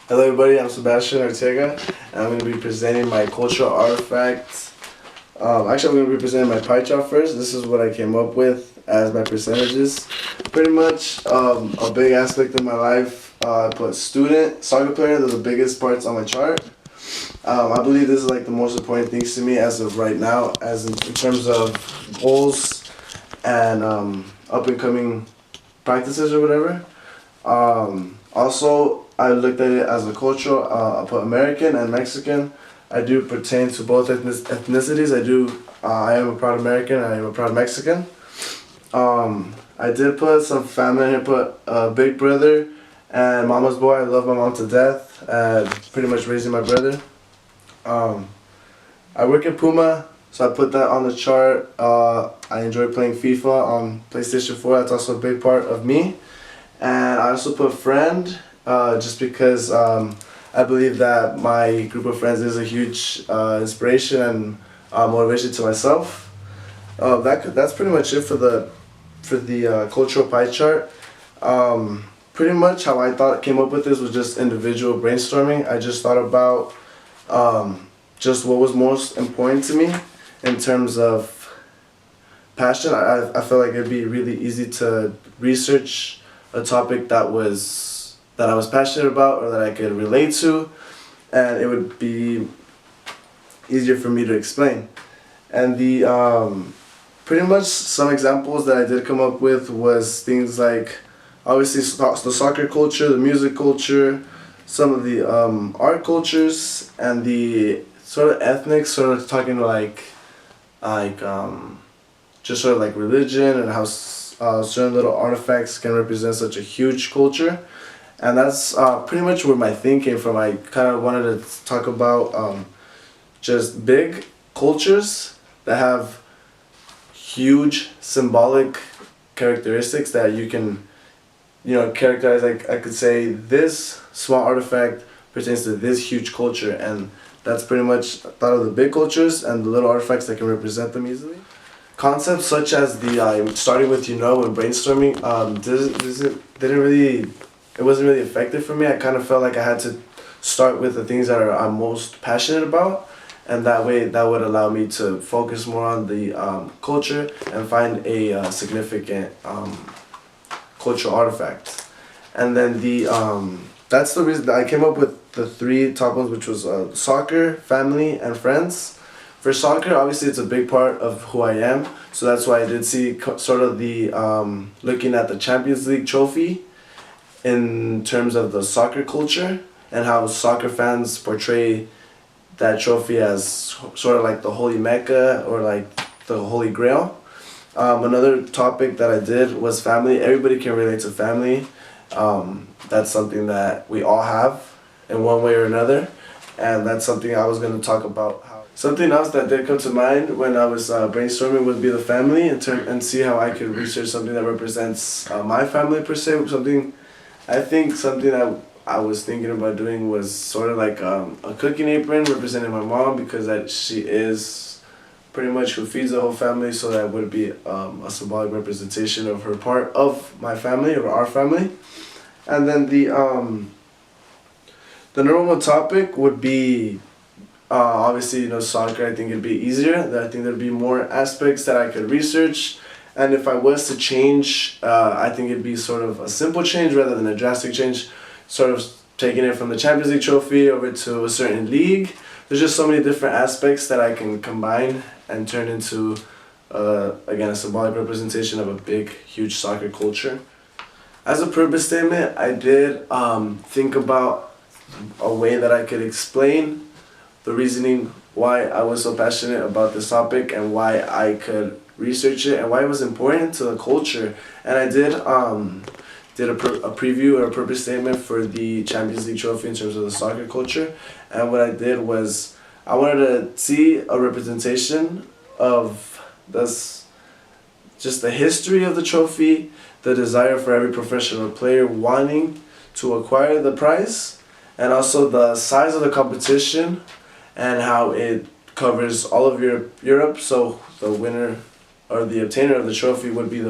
Hello everybody, I'm Sebastian Ortega, and I'm going to be presenting my cultural artifact. Actually, I'm going to be presenting my pie chart first. This is what I came up with as my percentages. Pretty much a big aspect of my life, I put student, soccer player, they're the biggest parts on my chart. I believe this is like the most important things to me as of right now, as in terms of goals and up and coming practices or whatever. Also, I looked at it as a cultural. I put American and Mexican. I do pertain to both ethnicities. I am a proud American. I am a proud Mexican. I did put some family in here. Put Big Brother and Mama's Boy. I love my mom to death. Pretty much raising my brother. I work at Puma, so I put that on the chart. I enjoy playing FIFA on PlayStation 4. That's also a big part of me. And I also put friend, just because I believe that my group of friends is a huge inspiration and motivation to myself. That's pretty much it for the cultural pie chart. Pretty much how I came up with this was just individual brainstorming. I just thought about just what was most important to me in terms of passion. I feel like it'd be really easy to research a topic that I was passionate about or that I could relate to, and it would be easier for me to explain. And the pretty much some examples that I did come up with was things like obviously the soccer culture, the music culture, some of the art cultures, and the sort of ethnic, sort of talking like just sort of like religion and how certain little artifacts can represent such a huge culture. And that's pretty much where my thing came from. I kind of wanted to talk about just big cultures that have huge symbolic characteristics that you can, characterize. Like I could say this small artifact pertains to this huge culture, and that's pretty much thought of the big cultures and the little artifacts that can represent them easily. Concepts such as the starting with and brainstorming it wasn't really effective for me. I kind of felt like I had to start with the things that I'm most passionate about, and that way that would allow me to focus more on the culture and find a significant cultural artifact. And then that's the reason that I came up with the three top ones, which was soccer, family, and friends. For soccer, obviously it's a big part of who I am, so that's why I did see sort of the looking at the Champions League trophy in terms of the soccer culture and how soccer fans portray that trophy as sort of like the holy Mecca or like the Holy Grail. Another topic that I did was family. Everybody can relate to family. That's something that we all have in one way or another, and that's something I was going to talk about. Something else that did come to mind when I was brainstorming would be the family and see how I could research something that represents my family per se. Something that I was thinking about doing was sort of like a cooking apron representing my mom, because she is pretty much who feeds the whole family, so that would be a symbolic representation of her part of my family or our family. And then the number one topic would be obviously, soccer. I think it'd be easier. I think there'd be more aspects that I could research. And if I was to change, I think it'd be sort of a simple change rather than a drastic change. Sort of taking it from the Champions League trophy over to a certain league. There's just so many different aspects that I can combine and turn into, again, a symbolic representation of a big, huge soccer culture. As a purpose statement, I did think about a way that I could explain the reasoning why I was so passionate about this topic and why I could research it and why it was important to the culture. And I did a preview or a purpose statement for the Champions League trophy in terms of the soccer culture. And what I did was I wanted to see a representation of just the history of the trophy, the desire for every professional player wanting to acquire the prize, and also the size of the competition and how it covers all of Europe. So the winner or the obtainer of the trophy would be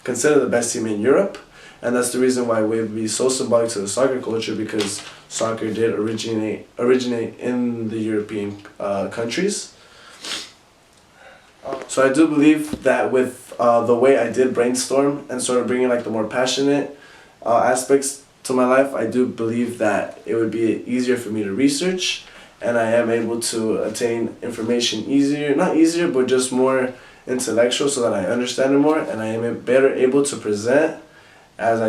considered the best team in Europe, and that's the reason why it would be so symbolic to the soccer culture, because soccer did originate in the European countries. So I do believe that with the way I did brainstorm and sort of bringing like the more passionate aspects to my life, I do believe that it would be easier for me to research, and I am able to attain information easier, not easier, but just more intellectual, so that I understand it more, and I am better able to present, as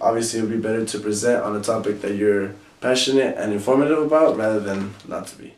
obviously it would be better to present on a topic that you're passionate and informative about rather than not to be.